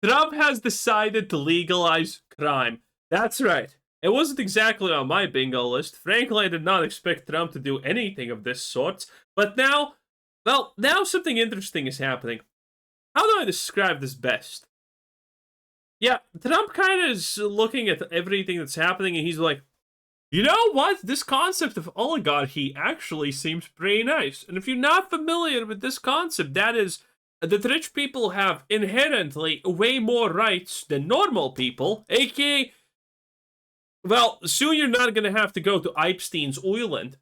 Trump has decided to legalize crime. That's right. It wasn't exactly on my bingo list. Frankly, I did not expect Trump to do anything of this sort. But now, well, now something interesting is happening. How do I describe this best? Yeah, Trump kind of is looking at everything that's happening and he's like, you know what? This concept of oligarchy actually seems pretty nice. And if you're not familiar with this concept, that is that rich people have inherently way more rights than normal people, aka, well, soon you're not going to have to go to Epstein's Island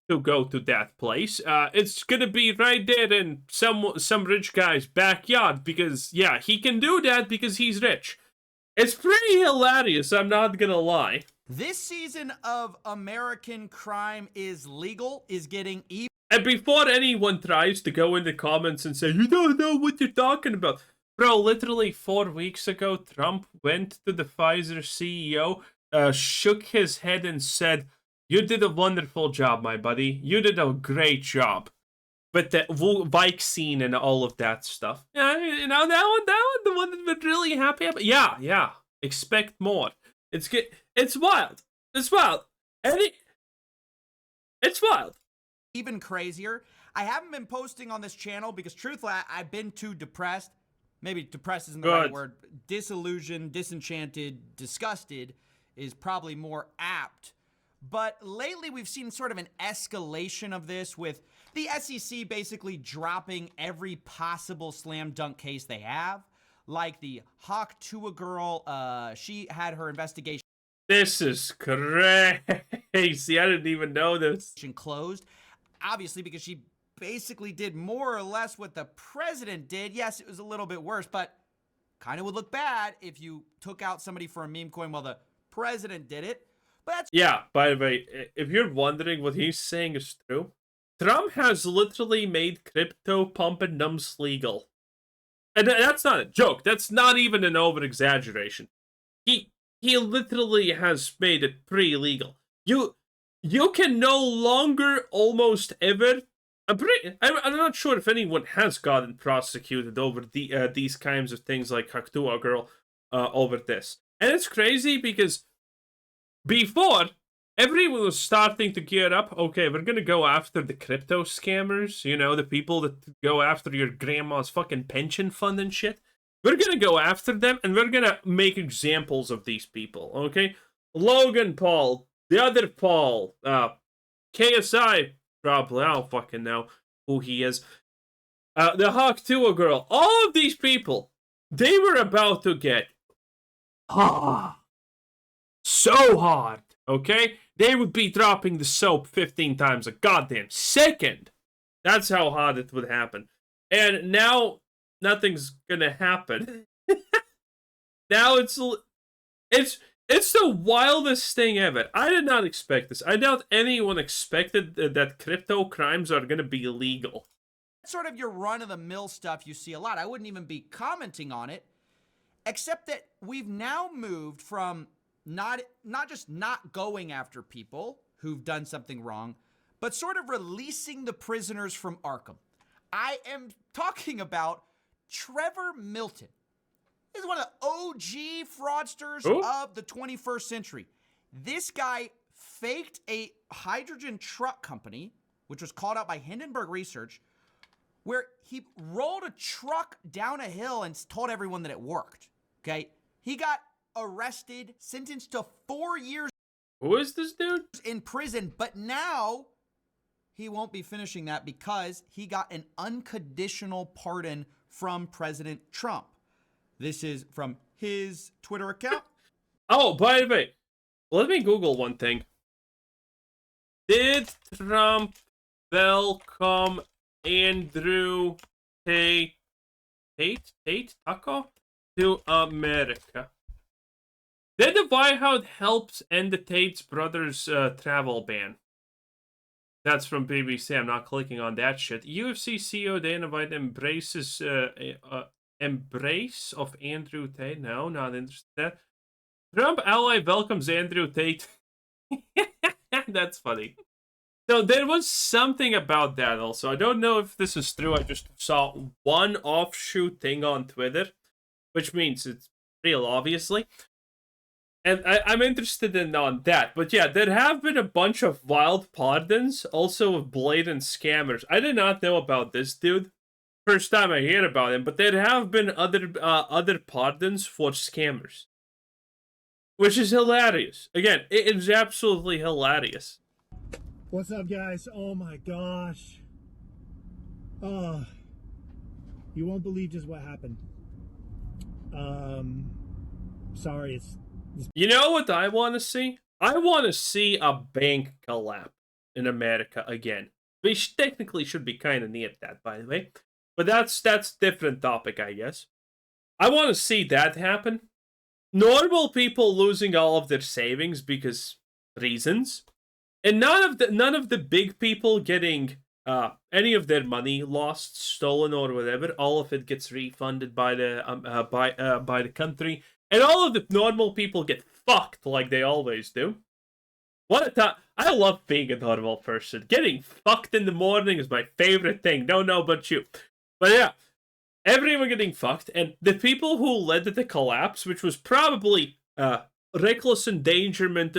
to go to that place. It's going to be right there in some rich guy's backyard because, yeah, he can do that because he's rich. It's pretty hilarious, I'm not going to lie. This season of American Crime is Legal is getting even. And before anyone tries to go in the comments and say, you don't know what you're talking about. Bro, literally 4 weeks ago, Trump went to the Pfizer CEO, shook his head and said, you did a wonderful job, my buddy. You did a great job. But the vaccine and all of that stuff. Yeah, you know, that one, the one that we're really happy about. Yeah. Expect more. It's wild. It's wild. It's wild. Even crazier. I haven't been posting on this channel because truthfully, I've been too depressed. Maybe depressed isn't the right word. Disillusioned, disenchanted, disgusted is probably more apt. But lately we've seen sort of an escalation of this with the SEC basically dropping every possible slam dunk case they have. Like the HAHAHAHAHAHAH girl, she had her investigation. This is crazy. I didn't even know this. Closed. Obviously because she basically did more or less what the president did. Yes, it was a little bit worse, but kind of would look bad if you took out somebody for a meme coin while the president did it. But that's yeah, by the way, if you're wondering what he's saying is true, Trump has literally made crypto pump and dumps legal. And that's not a joke. That's not even an over-exaggeration. He literally has made it pre-legal. You can no longer almost ever. I'm not sure if anyone has gotten prosecuted over these kinds of things like HAHAHAHAHAH girl over this. And it's crazy because before, everyone was starting to gear up. Okay, we're gonna go after the crypto scammers. You know, the people that go after your grandma's fucking pension fund and shit. We're gonna go after them, and we're gonna make examples of these people, okay? Logan Paul, the other Paul, KSI, probably, I don't fucking know who he is. The HAHAHAHAH girl, all of these people, they were about to get so hard, okay? They would be dropping the soap 15 times a goddamn second. That's how hard it would happen. And now, nothing's gonna happen. Now it's the wildest thing ever. I did not expect this. I doubt anyone expected that crypto crimes are gonna be illegal. Sort of your run-of-the-mill stuff you see a lot. I wouldn't even be commenting on it, except that we've now moved from not just not going after people who've done something wrong, but sort of releasing the prisoners from Arkham. I am talking about Trevor Milton. He's one of the OG fraudsters of the 21st century. This guy faked a hydrogen truck company, which was called out by Hindenburg Research, where he rolled a truck down a hill and told everyone that it worked. Okay? He got arrested, sentenced to 4 years. Who is this dude? In prison, but now he won't be finishing that because he got an unconditional pardon from President Trump. This is from his Twitter account. Oh, by the way, let me Google one thing. Did Trump welcome Andrew Tate Taco to America? Did the White House help end the Tate's brothers' travel ban? That's from BBC. I'm not clicking on that shit. UFC CEO Dana White embraces embrace of Andrew Tate. No, not interested in that. Trump ally welcomes Andrew Tate. That's funny. So there was something about that also. I don't know if this is true. I just saw one offshoot thing on Twitter. which means it's real, obviously. And I'm interested in on that. But yeah, there have been a bunch of wild pardons, also of blatant scammers. I did not know about this dude. First time I hear about him, but there have been other pardons for scammers, which is hilarious. Again, it is absolutely hilarious. What's up, guys? Oh my gosh. You won't believe just what happened. Sorry, it's... You know what I want to see? I want to see a bank collapse in America again. We technically should be kind of near that, by the way. But that's different topic, I guess. I want to see that happen. Normal people losing all of their savings because reasons. And none of the big people getting any of their money lost, stolen, or whatever. All of it gets refunded by the country, and all of the normal people get fucked like they always do. What a time! I love being a normal person. Getting fucked in the morning is my favorite thing. Don't know about you, but yeah, everyone getting fucked, and the people who led to the collapse, which was probably reckless endangerment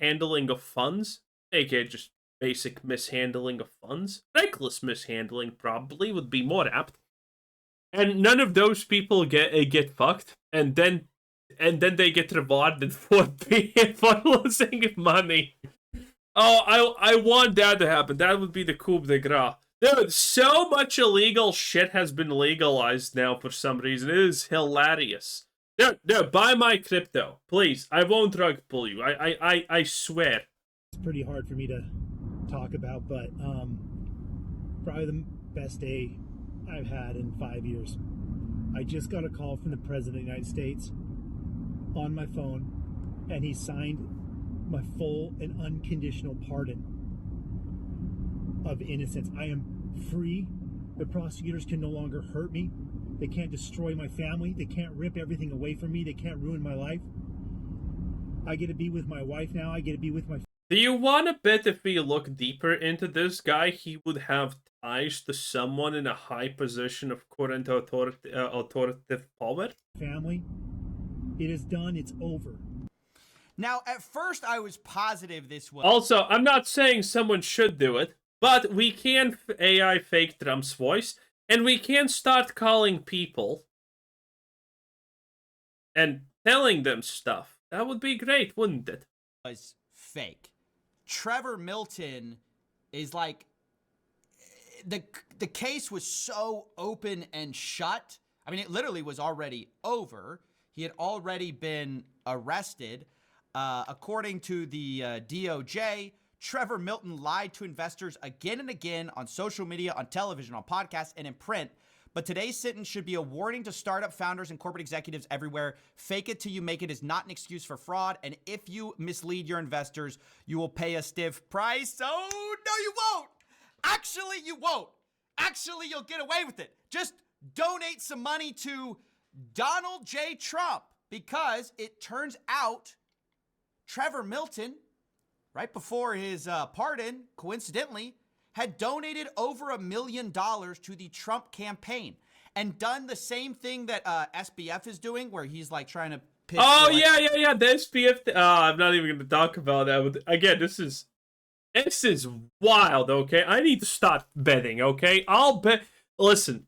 handling of funds, aka just basic mishandling of funds. Reckless mishandling probably would be more apt. And none of those people get fucked, and then they get rewarded for losing money. Oh, I want that to happen. That would be the coup de grace. Dude, so much illegal shit has been legalized now for some reason. It is hilarious. Dude, buy my crypto, please. I won't drug pull you. I swear. It's pretty hard for me to talk about, but probably the best day I've had in 5 years. I just got a call from the President of the United States on my phone, and he signed my full and unconditional pardon of innocence. I am free. The prosecutors can no longer hurt me. They can't destroy my family. They can't rip everything away from me. They can't ruin my life. I get to be with my wife now. I get to be with my... Do you want to bet if we look deeper into this guy, he would have ties to someone in a high position of current authoritative power? family. It is done. It's over. Now, at first, I was positive this was... Also, I'm not saying someone should do it, but we can AI fake Trump's voice, and we can start calling people and telling them stuff. That would be great, wouldn't it? Was fake. Trevor Milton is like... The case was so open and shut. I mean, it literally was already over. He had already been arrested. According to the DOJ, Trevor Milton lied to investors again and again on social media, on television, on podcasts, and in print. But today's sentence should be a warning to startup founders and corporate executives everywhere. Fake it till you make it is not an excuse for fraud. And if you mislead your investors, you will pay a stiff price. Oh, no, you won't. Actually, you won't. Actually, you'll get away with it. Just donate some money to Donald J. Trump, because it turns out Trevor Milton, right before his pardon, coincidentally, had donated over $1 million to the Trump campaign and done the same thing that SBF is doing, where he's like trying to pitch. Oh, yeah. The SBF. I'm not even going to talk about that. But again, this is wild, okay? I need to start betting, okay? I'll bet. Listen,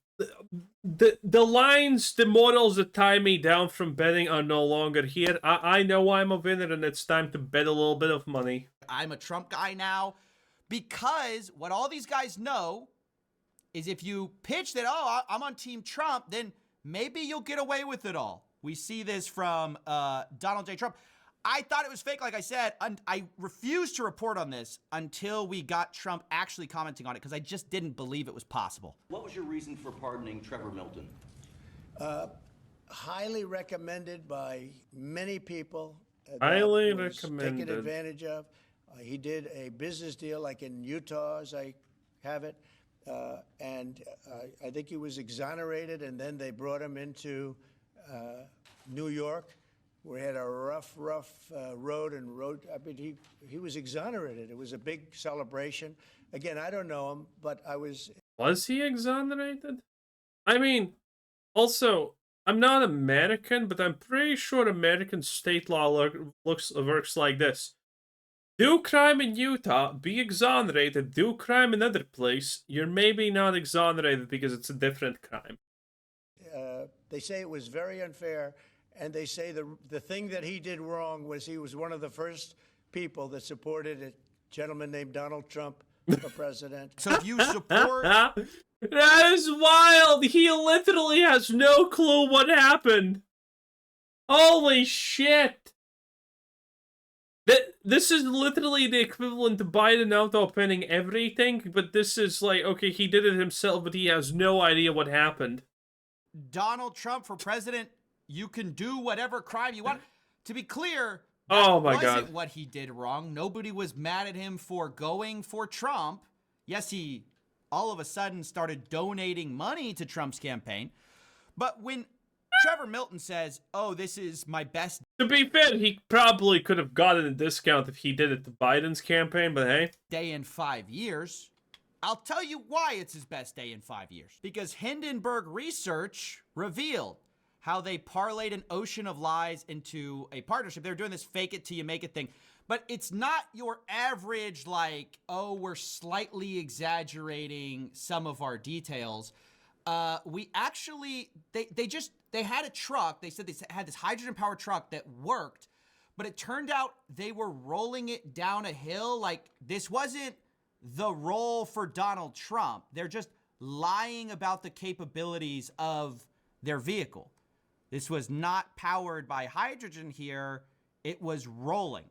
the lines, the models that tie me down from betting are no longer here. I know I'm a winner, and it's time to bet a little bit of money. I'm a Trump guy now, because what all these guys know is if you pitch that, oh, I'm on Team Trump, then maybe you'll get away with it all. We see this from Donald J. Trump. I thought it was fake, like I said, and I refused to report on this until we got Trump actually commenting on it, because I just didn't believe it was possible. What was your reason for pardoning Trevor Milton? Highly recommended by many people. Highly was recommended. Taken advantage of. He did a business deal like in Utah, as I have it, and I think he was exonerated, and then they brought him into New York. We had a rough road. I mean, he was exonerated. It was a big celebration. Again, I don't know him, but I was. Was he exonerated? I mean, also, I'm not American, but I'm pretty sure American state law works like this. Do crime in Utah, be exonerated. Do crime in other place, you're maybe not exonerated because it's a different crime. They say it was very unfair, and they say the thing that he did wrong was he was one of the first people that supported a gentleman named Donald Trump for president. So if you support, That is wild. He literally has no clue what happened. Holy shit. This is literally the equivalent to Biden auto-pinning everything, but this is like, okay, he did it himself, but he has no idea what happened. Donald Trump for president, you can do whatever crime you want. To be clear, Oh my wasn't God. what he did wrong. Nobody was mad at him for going for Trump. Yes, he all of a sudden started donating money to Trump's campaign. But when Trevor Milton says, oh, this is my best To be fair, he probably could have gotten a discount if he did it to Biden's campaign, but hey. day in 5 years, I'll tell you why it's his best day in 5 years. Because Hindenburg research revealed how they parlayed an ocean of lies into a partnership. They're doing this fake it till you make it thing. But it's not your average, like, oh, we're slightly exaggerating some of our details. We actually, they had a truck. They said they had this hydrogen-powered truck that worked, but it turned out they were rolling it down a hill. Like, this wasn't the role for Donald Trump. They're just lying about the capabilities of their vehicle. This was not powered by hydrogen here. It was rolling.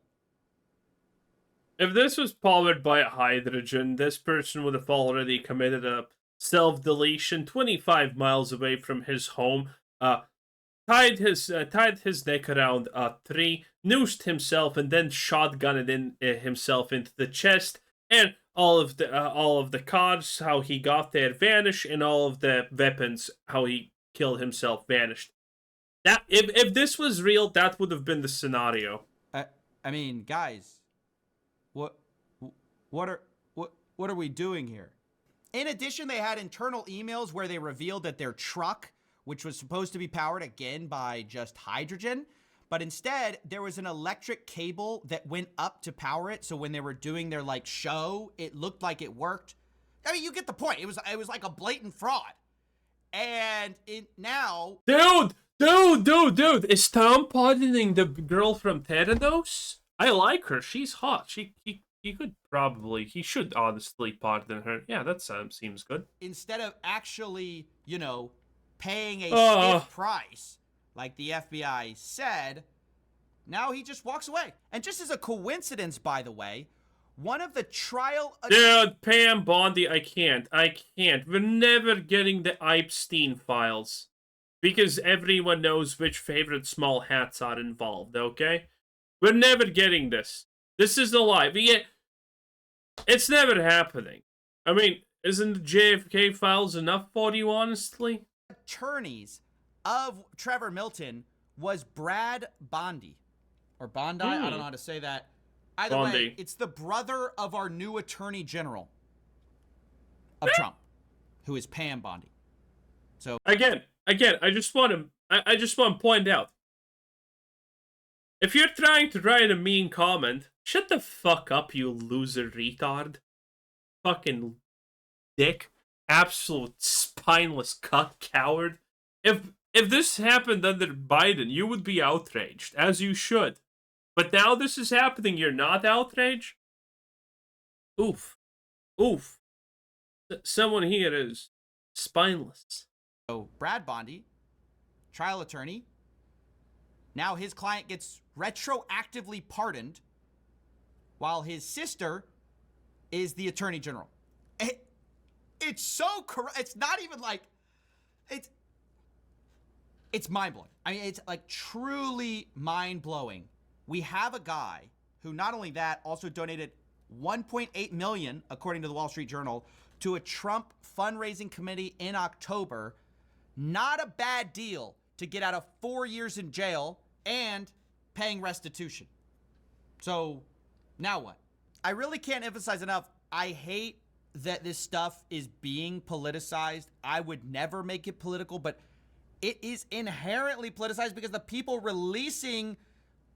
If this was powered by hydrogen, this person would have already committed a self-deletion 25 miles away from his home, tied his neck around a tree, noosed himself, and then shotgunned himself into the chest, and all of the cars, how he got there, vanished, and all of the weapons, how he killed himself, vanished. That if this was real, that would have been the scenario. I mean, guys, what are we doing here? In addition, they had internal emails where they revealed that their truck, which was supposed to be powered again by just hydrogen, but instead there was an electric cable that went up to power it. So when they were doing their like show, it looked like it worked. I mean, you get the point. It was like a blatant fraud. And now, Dude, is Tom pardoning the girl from Theranos? I like her. She's hot. He should honestly pardon her. Yeah, that seems good. instead of actually, paying a stiff price, like the FBI said, now he just walks away. And just as a coincidence, by the way, one of the trial... Dude, Pam Bondi, I can't. We're never getting the Epstein files. Because everyone knows which favorite small hats are involved, okay? We're never getting this. This is a lie. It's never happening. I mean, isn't the JFK files enough for you, honestly? attorneys of Trevor Milton was Brad Bondi. Or Bondi? I don't know how to say that. Either way, Bondi. it's the brother of our new attorney general of Trump, who is Pam Bondi. So Again, I just want to point out, if you're trying to write a mean comment, shut the fuck up, you loser retard. Fucking dick. Absolute spineless cuck coward. If this happened under Biden, you would be outraged, as you should. But now this is happening, you're not outraged? Oof. Someone here is spineless. Brad Bondi, trial attorney. Now his client gets retroactively pardoned, while his sister is the attorney general. It's so correct. It's not even like it's mind-blowing. I mean, it's like truly mind-blowing. We have a guy who not only that also donated $1.8 million, according to the Wall Street Journal, to a Trump fundraising committee in October. Not a bad deal to get out of 4 years in jail and paying restitution. So now what? I really can't emphasize enough. I hate that this stuff is being politicized. I would never make it political, but It is inherently politicized because the people releasing.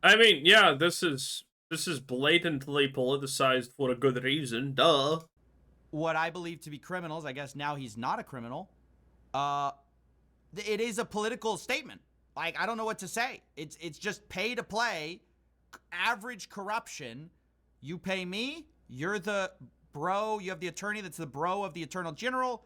I mean, yeah, this is blatantly politicized for a good reason. Duh. What I believe to be criminals. I guess now he's not a criminal. It is a political statement. Like, I don't know what to say. It's just pay to play, average corruption. You pay me, you're the bro, you have the attorney that's the bro of the Attorney General.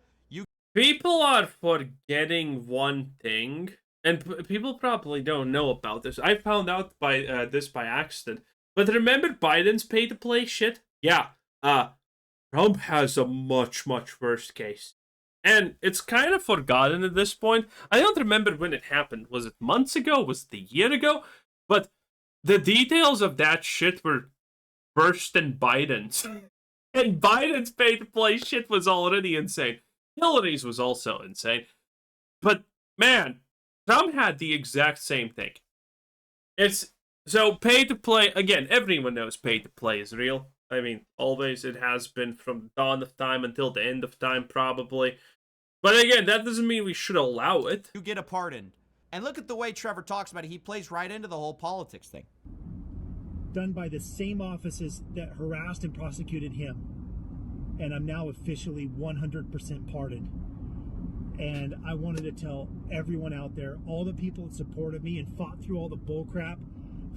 People are forgetting one thing, and people probably don't know about this. I found out by this by accident. But remember Biden's pay-to-play shit? Yeah, Trump has a much, much worse case. And it's kind of forgotten at this point. I don't remember when it happened. Was it months ago? Was it a year ago? But the details of that shit were worse than Biden's. And Biden's pay-to-play shit was already insane. Hillary's was also insane. But, man, Trump had the exact same thing. So pay-to-play, again, everyone knows pay-to-play is real. I mean, always it has been from the dawn of time until the end of time, probably. But again, that doesn't mean we should allow it. You get a pardon. And look at the way Trevor talks about it. He plays right into the whole politics thing. Done by the same offices that harassed and prosecuted him. And I'm now officially 100% pardoned. And I wanted to tell everyone out there, all the people that supported me and fought through all the bullcrap,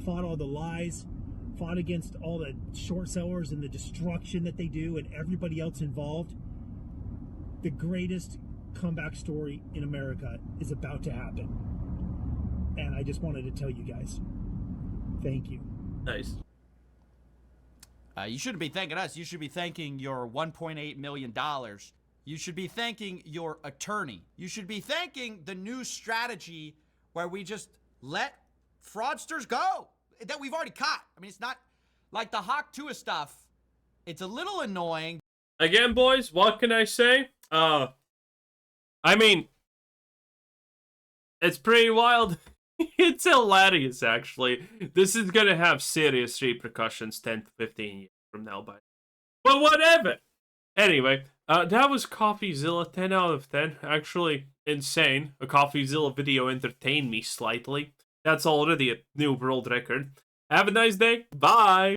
fought all the lies, fought against all the short sellers and the destruction that they do and everybody else involved. The greatest comeback story in America is about to happen. And I just wanted to tell you guys, thank you. Nice. You shouldn't be thanking us. You should be thanking your $1.8 million. You should be thanking your attorney. You should be thanking the new strategy where we just let fraudsters go that we've already caught. I mean, it's not like the Hawk Tua stuff. It's a little annoying. Again, boys, what can I say? I mean, it's pretty wild. It's hilarious, actually. This is gonna have serious repercussions 10 to 15 years from now, but whatever. Anyway, that was CoffeeZilla, 10 out of 10. Actually, insane. A CoffeeZilla video entertained me slightly. That's already a new world record. Have a nice day. Bye!